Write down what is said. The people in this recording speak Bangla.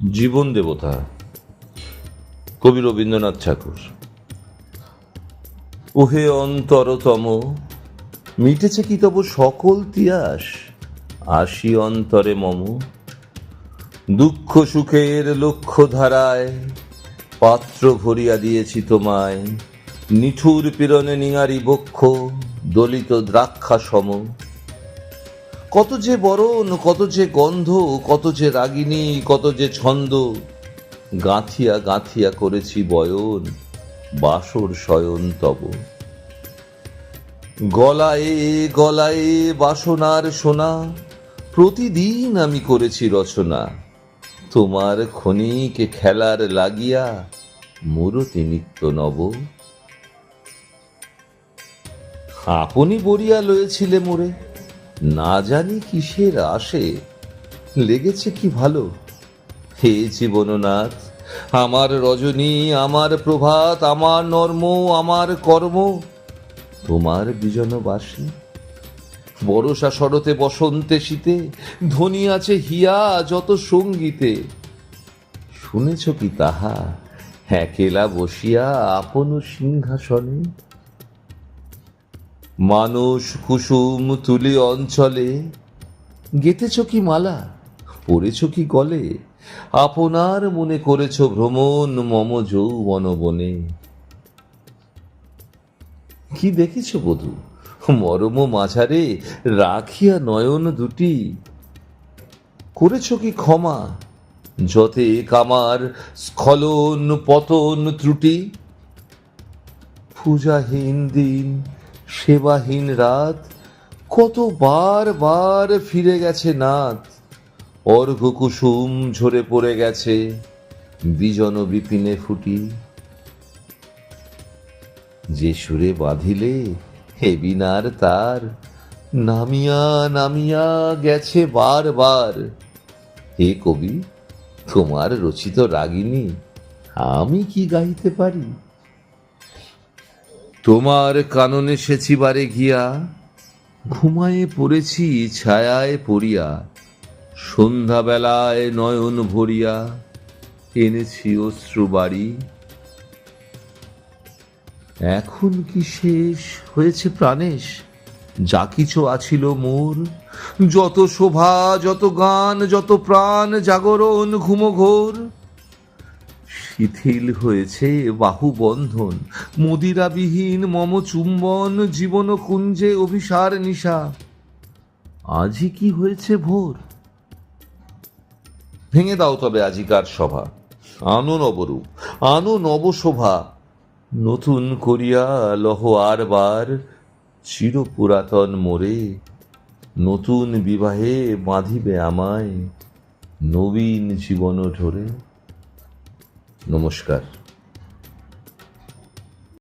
জীবন দেবতা, কবি রবীন্দ্রনাথ ঠাকুর। ওহে অন্তরতম, মিটেছে কি তব সকল তিয়াস? আসি অন্তরে মম, দুঃখ সুখের লক্ষ্য ধারায় পাত্র ভরিয়া দিয়েছি তোমায়। নিঠুর পীড়নে নিঙারি বক্ষ, দলিত দ্রাক্ষা সম। কত যে বরণ, কত যে গন্ধ, কত যে রাগিনী, কত যে ছন্দ, গাঁথিয়া গাঁথিয়া করেছি বয়ন, বাসর শয়ন তব। গলায়ে গলায়ে বাসনার সোনা, প্রতিদিন আমি করেছি রচনা। তোমার ক্ষণিক খেলার লাগিয়া মূরতি নিত্য নব। আপনি বরিয়া লয়েছিলে মোরে, না জানি কিসের আসে, লেগেছে কি ভালো। হে জীবননাথ, আমার রজনী, আমার প্রভাত, আমার নর্ম, আমার কর্ম তোমার বিজনবাসী। বরষা শরতে বসন্তে শীতে, ধ্বনি আছে হিয়া যত সঙ্গীতে। শুনেছ কি তাহা একেলা বসিয়া আপন সিংহাসনে? মানস কুসুম তুলি অঞ্চলে, গেতেছ কি মালা, পড়েছ কি গলে? আপনার মনে করেছ ভ্রমণ মম যৌবন বনে। কি দেখেছ বধূ, মরম মাঝারে রাখিয়া নয়ন দুটি? করেছ কি ক্ষমা যতে কামার স্খলন পতন ত্রুটি? পূজাহীন দিন, সেবাহীন রাত, কত বার বার ফিরে গেছে নাথ। অর্ঘ কুসুম ঝরে পড়ে গেছে বিজন বিপিনে ফুটি। যে সুরে বাঁধিলে হে বিনার তার, নামিয়া নামিয়া গেছে বার বার। হে কবি, তোমার রচিত রাগিনী আমি কি গাইতে পারি? তোমার কাননে সেচিবারে গিয়া ঘুমায়ে পড়েছি ছায়ায় পড়িয়া। সন্ধ্যাবেলায় নয়ন ভরিয়া এনেছি অশ্রু বাড়ি। এখন কি শেষ হয়েছে প্রাণেশ যা কিছু আছিল মোর? যত শোভা, যত গান, যত প্রাণ জাগরণ ঘুমঘোর, শিথিল হয়েছে বাহু বন্ধন, মদিরাবিহীন মম চুম্বন, জীবন কুঞ্জে অভিসার নিশা। আজই কি হয়েছে ভোর? ভেঙে দাও তবে আজিকার সভা, আনো নবরূপ, আনো নবশোভা। নতুন করিয়া লহ আর বার চির পুরাতন মোরে। নতুন বিবাহে বাঁধিবে আমায় নবীন জীবন ঢোরে। নমস্কার।